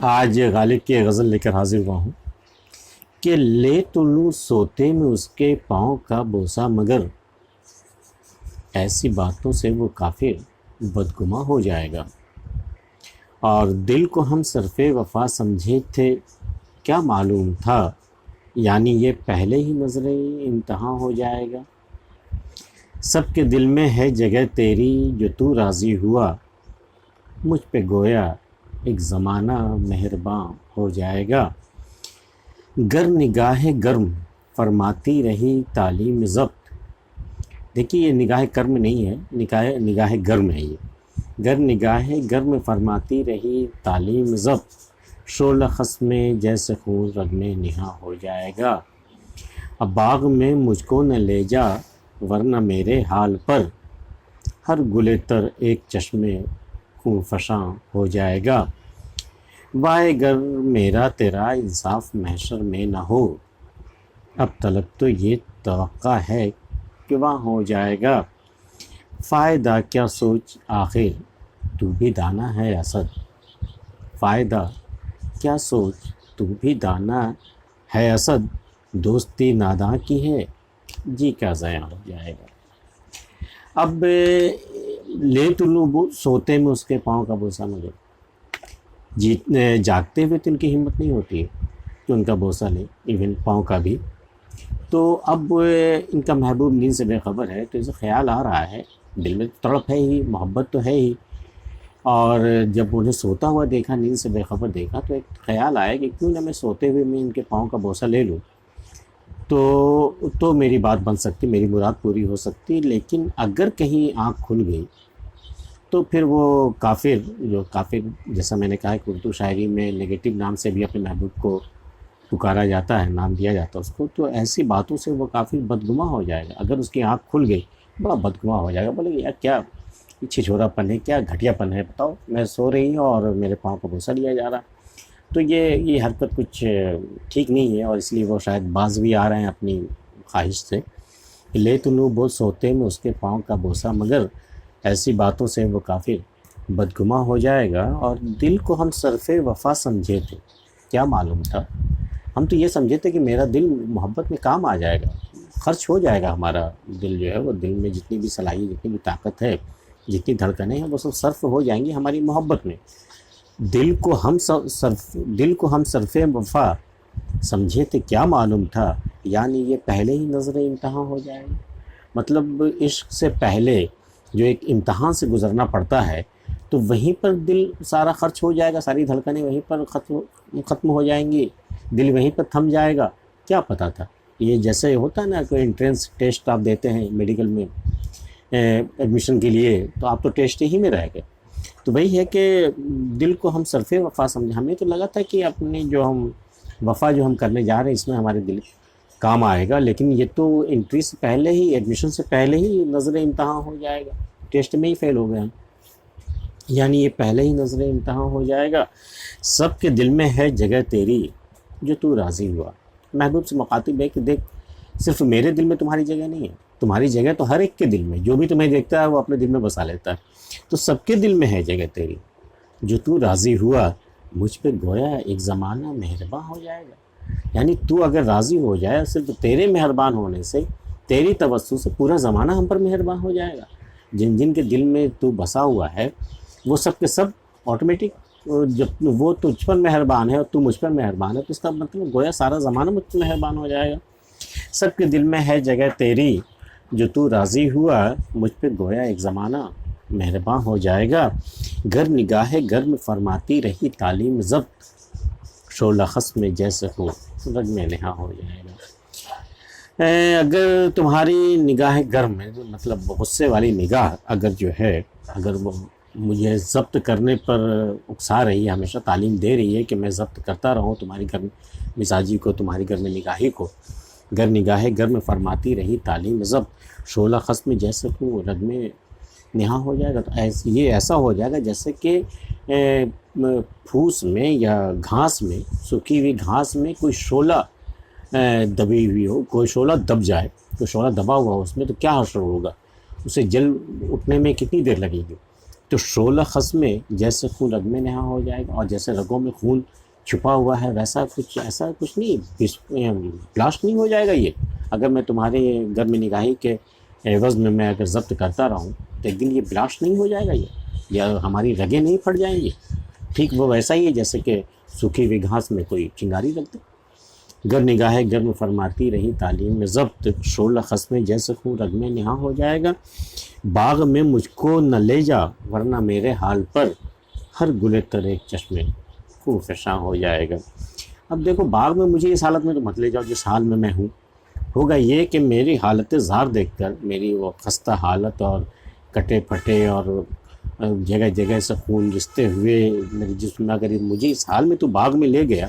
آج غالب کی غزل لے کر حاضر ہوا ہوں کہ لے تو لوں سوتے میں اس کے پاؤں کا بوسہ، مگر ایسی باتوں سے وہ کافر بدگماں ہو جائے گا۔ اور دل کو ہم صرف وفا سمجھے تھے، کیا معلوم تھا یعنی یہ پہلے ہی نظر امتحاں ہو جائے گا۔ سب کے دل میں ہے جگہ تیری، جو تو راضی ہوا، مجھ پہ گویا ایک زمانہ مہرباں ہو جائے گا۔ گر نگاہ گرم فرماتی رہی تعلیم ضبط، دیکھیے یہ نگاہ کرم نہیں ہے، نگاہ گرم ہے یہ۔ گر نگاہ گرم فرماتی رہی تعلیم ضبط، شعلہ خس میں جیسے خون رگ میں نہاں ہو جائے گا۔ اب باغ میں مجھ کو نہ لے جا، ورنہ میرے حال پر ہر گلے تر ایک چشمے خون فشاں ہو جائے گا۔ وائے گر میرا تیرا انصاف محشر میں نہ ہو، اب طلب تو یہ توقع ہے کہ وہاں ہو جائے گا۔ فائدہ کیا سوچ آخر تو بھی دانا ہے اسد، فائدہ کیا سوچ تو بھی دانا ہے اسد، دوستی ناداں کی ہے جی کیا ضیاں ہو جائے گا۔ اب لے تو لوں سوتے میں اس کے پاؤں کا بوسہ، مگر جاگتے ہوئے تو ان کی ہمت نہیں ہوتی ہے کہ ان کا بوسہ لیں، ایون پاؤں کا بھی۔ تو اب ان کا محبوب نیند سے بے خبر ہے، تو اسے خیال آ رہا ہے، دل میں تڑپ ہے ہی، محبت تو ہے ہی، اور جب انہیں سوتا ہوا دیکھا، نیند سے بے خبر دیکھا، تو ایک خیال آیا کہ کیوں نہ میں سوتے ہوئے میں ان کے پاؤں کا بوسہ لے لوں، تو میری بات بن سکتی، میری مراد پوری ہو سکتی۔ لیکن اگر کہیں آنکھ کھل گئی تو پھر وہ کافر، جو کافر جیسا میں نے کہا کہ اردو شاعری میں نگیٹو نام سے بھی اپنے محبوب کو پکارا جاتا ہے، نام دیا جاتا ہے اس کو، تو ایسی باتوں سے وہ کافر بدگماں ہو جائے گا۔ اگر اس کی آنکھ کھل گئی بڑا بدگماں ہو جائے گا، بولے گا یار کیا چھچھورا پن ہے، کیا گھٹیا پن ہے، بتاؤ میں سو رہی ہوں اور میرے پاؤں کا بوسہ لیا جا رہا۔ تو یہ حرکت کچھ ٹھیک نہیں ہے، اور اس لیے وہ شاید باز بھی آ رہے ہیں اپنی خواہش سے۔ لے تو لوں بول سوتے میں اس کے پاؤں کا بوسہ، مگر ایسی باتوں سے وہ کافر بدگماں ہو جائے گا۔ اور دل کو ہم صرف وفا سمجھے تھے، کیا معلوم تھا، ہم تو یہ سمجھے تھے کہ میرا دل محبت میں کام آ جائے گا، خرچ ہو جائے گا ہمارا دل جو ہے، وہ دل میں جتنی بھی صلاحیت، جتنی بھی طاقت ہے، جتنی دھڑکنیں ہیں، وہ سب صرف ہو جائیں گی ہماری محبت میں۔ دل کو ہم صرف وفا سمجھے تھے، کیا معلوم تھا یعنی یہ پہلے ہی نظر امتحان ہو جائے گا۔ مطلب عشق سے پہلے جو ایک امتحان سے گزرنا پڑتا ہے، تو وہیں پر دل سارا خرچ ہو جائے گا، ساری دھڑکنیں وہیں پر ختم ہو جائیں گی، دل وہیں پر تھم جائے گا۔ کیا پتہ تھا، یہ جیسے ہوتا ہے نا، کوئی انٹرنس ٹیسٹ آپ دیتے ہیں میڈیکل میں ایڈمیشن کے لیے، تو آپ تو ٹیسٹ ہی میں رہ گئے۔ تو وہی ہے کہ دل کو ہم صرف وفا سمجھے، ہمیں تو لگا تھا کہ اپنی جو ہم وفا جو ہم کرنے جا رہے ہیں، اس میں ہمارے دل کام آئے گا، لیکن یہ تو انٹری سے پہلے ہی، ایڈمیشن سے پہلے ہی نظر امتحان ہو جائے گا، ٹیسٹ میں ہی فیل ہو گئے ہم، یعنی یہ پہلے ہی نظر امتحان ہو جائے گا۔ سب کے دل میں ہے جگہ تیری، جو تو راضی ہوا۔ محبوب سے مخاطب ہے کہ دیکھ، صرف میرے دل میں تمہاری جگہ نہیں ہے، تمہاری جگہ تو ہر ایک کے دل میں، جو بھی تمہیں دیکھتا ہے وہ اپنے دل میں بسا لیتا ہے، تو سب کے دل میں ہے جگہ تیری، جو تو راضی ہوا، مجھ پہ گویا ایک زمانہ مہرباں ہو جائے گا۔ یعنی تو اگر راضی ہو جائے، صرف تیرے مہربان ہونے سے، تیری توسل سے پورا زمانہ ہم پر مہربان ہو جائے گا۔ جن جن کے دل میں تو بسا ہوا ہے، وہ سب کے سب آٹومیٹک، جب وہ تجھ پر مہربان ہے اور تو مجھ پر مہربان ہے، تو اس کا مطلب گویا سارا زمانہ مجھ پر مہربان ہو جائے گا۔ سب کے دل میں ہے جگہ تیری، جو تو راضی ہوا، مجھ پہ گویا ایک زمانہ مہرباں ہو جائے گا۔ گر نگاہ گرم فرماتی رہی تعلیم ضبط، شعلہ خس میں جیسے ہو رگ میں نہاں ہو جائے گا۔ اگر تمہاری نگاہ گرم ہے، مطلب غصے والی نگاہ اگر جو ہے، اگر وہ مجھے ضبط کرنے پر اکسا رہی ہے، ہمیشہ تعلیم دے رہی ہے کہ میں ضبط کرتا رہوں تمہاری گرم مزاجی کو، تمہاری گرم نگاہی کو، گر نگاہ گرم فرماتی رہی تعلیم ضبط، شعلہ خس میں جیسے ہو رگ میں نہاں ہو جائے گا، تو یہ ایسا ہو جائے گا جیسے کہ پھوس میں یا گھاس میں، سوکھی ہوئی گھاس میں کوئی شعلہ دبی ہوئی ہو، کوئی شعلہ دب جائے، کوئی شعلہ دبا ہوا ہو اس میں، تو کیا حشر ہوگا، اسے جل اٹھنے میں کتنی دیر لگے گی۔ تو شعلہ خس میں جیسے خون رگ میں نہا ہو جائے گا، اور جیسے رگوں میں خون چھپا ہوا ہے ویسا کچھ، ایسا کچھ نہیں، بلاسٹ نہیں ہو جائے گا یہ۔ اگر میں تمہارے گرم نگاہی کے عوض میں اگر ضبط کرتا رہوں تو ایک دن یہ بلاسٹ نہیں ہو جائے گا یہ، یا ہماری رگیں نہیں پھٹ جائیں گی۔ ٹھیک وہ ویسا ہی ہے جیسے کہ سوکھی ہوئی گھاس میں کوئی چنگاری رکھ دے۔ گر نگاہ گرم فرماتی رہی تعلیم میں ضبط، شعلہ خس میں جیسے خون رگ میں نہا ہو جائے گا۔ باغ میں مجھ کو نہ لے جا ورنہ میرے حال پر ہر گلے تر ایک چشمے خوں فشاں ہو جائے گا۔ اب دیکھو باغ میں مجھے اس حالت میں تو مت لے جاؤ جس حال میں ہوں۔ ہوگا یہ کہ میری حالت زار دیکھ کر، میری وہ خستہ حالت اور کٹے پھٹے اور جگہ جگہ سے خون رستے ہوئے میرے جسم میں، اگر مجھے اس حال میں تو باغ میں لے گیا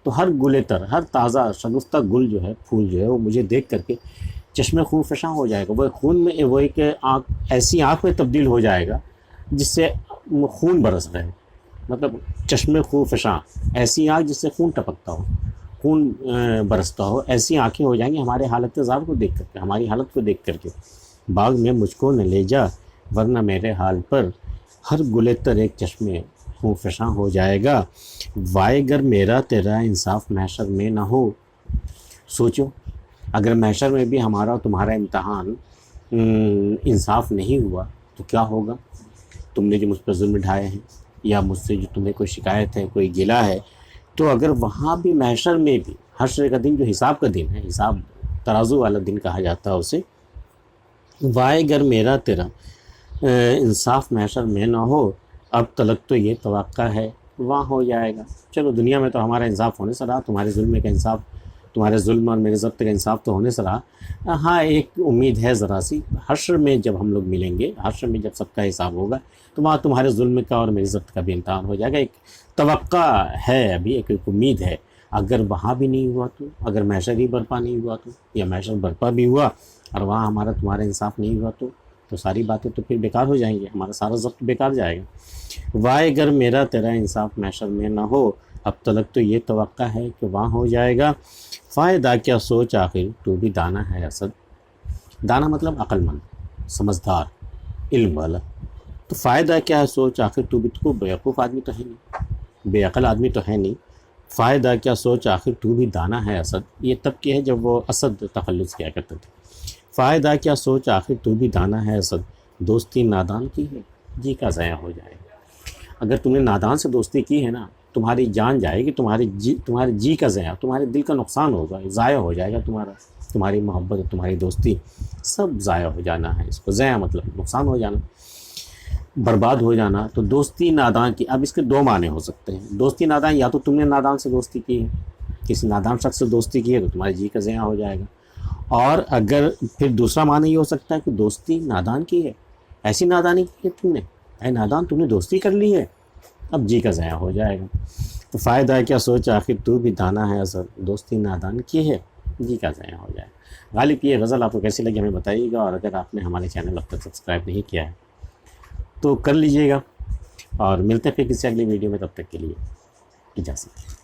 تو ہر گلے تر، ہر تازہ شگفتہ گل جو ہے، پھول جو ہے، وہ مجھے دیکھ کر کے چشمے خون فشاں ہو جائے گا۔ وہ خون میں، وہ ایک آنکھ، ایسی آنکھ میں تبدیل ہو جائے گا جس سے خون برس رہے، مطلب چشمے خون فشاں، ایسی آنکھ جس سے خون ٹپکتا ہو، خون برستا ہو، ایسی آنکھیں ہو جائیں گی ہمارے حالت زار کو دیکھ کر کے، ہماری حالت کو دیکھ کر کے۔ باغ میں مجھ کو نہ لے جا ورنہ میرے حال پر ہر گلے تر ایک چشمے خون فشاں ہو جائے گا۔ وائے گر میرا تیرا انصاف محشر میں نہ ہو۔ سوچو اگر محشر میں بھی ہمارا اور تمہارا امتحان انصاف نہیں ہوا تو کیا ہوگا؟ تم نے جو مجھ پر ظلم ڈھائے ہیں، یا مجھ سے جو تمہیں کوئی شکایت ہے، کوئی گلہ ہے، تو اگر وہاں بھی محشر میں بھی، حشر کا دن جو حساب کا دن ہے، حساب ترازو والا دن کہا جاتا ہے اسے، وائے گر میرا تیرا انصاف محشر میں نہ ہو، اب تلک تو یہ توقع ہے وہاں ہو جائے گا۔ چلو دنیا میں تو ہمارا انصاف ہونے سے رہا، تمہارے ظلم کا انصاف، تمہارے ظلم اور میرے ضبط کا انصاف تو ہونے سے رہا۔ ہاں ایک امید ہے ذرا سی، حشر میں جب ہم لوگ ملیں گے، حشر میں جب سب کا حساب ہوگا تو وہاں تمہارے ظلم کا اور میرے ضبط کا بھی امتحان ہو جائے گا۔ ایک توقع ہے، ابھی ایک امید ہے۔ اگر وہاں بھی نہیں ہوا تو، اگر محشر ہی برپا نہیں ہوا تو، یا محشر برپا بھی ہوا اور وہاں ہمارا تمہارا انصاف نہیں ہوا تو ساری باتیں تو پھر بیکار ہو جائیں گی، ہمارا سارا ضبط بیکار جائے گا۔ وائے گر میرا تیرا انصاف محشر میں نہ ہو، اب تلک تو یہ توقع ہے کہ وہاں ہو جائے گا۔ فائدہ کیا سوچ آخر تو بھی دانا ہے اسد۔ دانا مطلب عقل مند، سمجھدار، علم والا۔ تو فائدہ کیا ہے سوچ آخر تو بھی، تو بیوقوف آدمی تو ہے نہیں، بے عقل آدمی تو ہے نہیں۔ فائدہ کیا سوچ آخر تو بھی دانا ہے اسد، یہ تب کی ہے جب وہ اسد تخلص کیا کرتے تھے۔ فائدہ کیا سوچ آخر تو بھی دانا ہے اسد، دوستی نادان کی ہے جی کا ضائع ہو جائے گا۔ اگر تم نے نادان سے دوستی کی ہے نا، تمہاری جان جائے گی، تمہارے جی کا ضائع، تمہارے دل کا نقصان ہوگا، ضائع ہو جائے گا تمہاری محبت، تمہاری دوستی سب ضائع ہو جانا ہے اس کو۔ ضائع مطلب نقصان ہو جانا، برباد ہو جانا۔ تو دوستی نادان کی، اب اس کے دو معنی ہو سکتے ہیں۔ دوستی نادان، یا تو تم نے نادان سے دوستی کی ہے، کسی نادان شخص سے دوستی کی ہے تو تمہارے جی کا ضائع ہو جائے گا۔ اور اگر پھر دوسرا معنی یہ ہو سکتا ہے کہ دوستی نادان کی ہے، ایسی نادانی کی ہے تم نے، اے نادان تم نے دوستی کر لی ہے، اب جی کا ضائع ہو جائے گا۔ تو فائدہ ہے کیا سوچ آخر تو بھی دانا ہے اسد، دوستی نادان کی ہے جی کا ضائع ہو جائے گا۔ غالب یہ غزل آپ کو کیسی لگی ہمیں بتائیے گا، اور اگر آپ نے ہمارے چینل اب تک سبسکرائب نہیں کیا ہے تو کر لیجئے گا، اور ملتے ہیں پھر کسی اگلی ویڈیو میں، تب تک کے لیے اجازت۔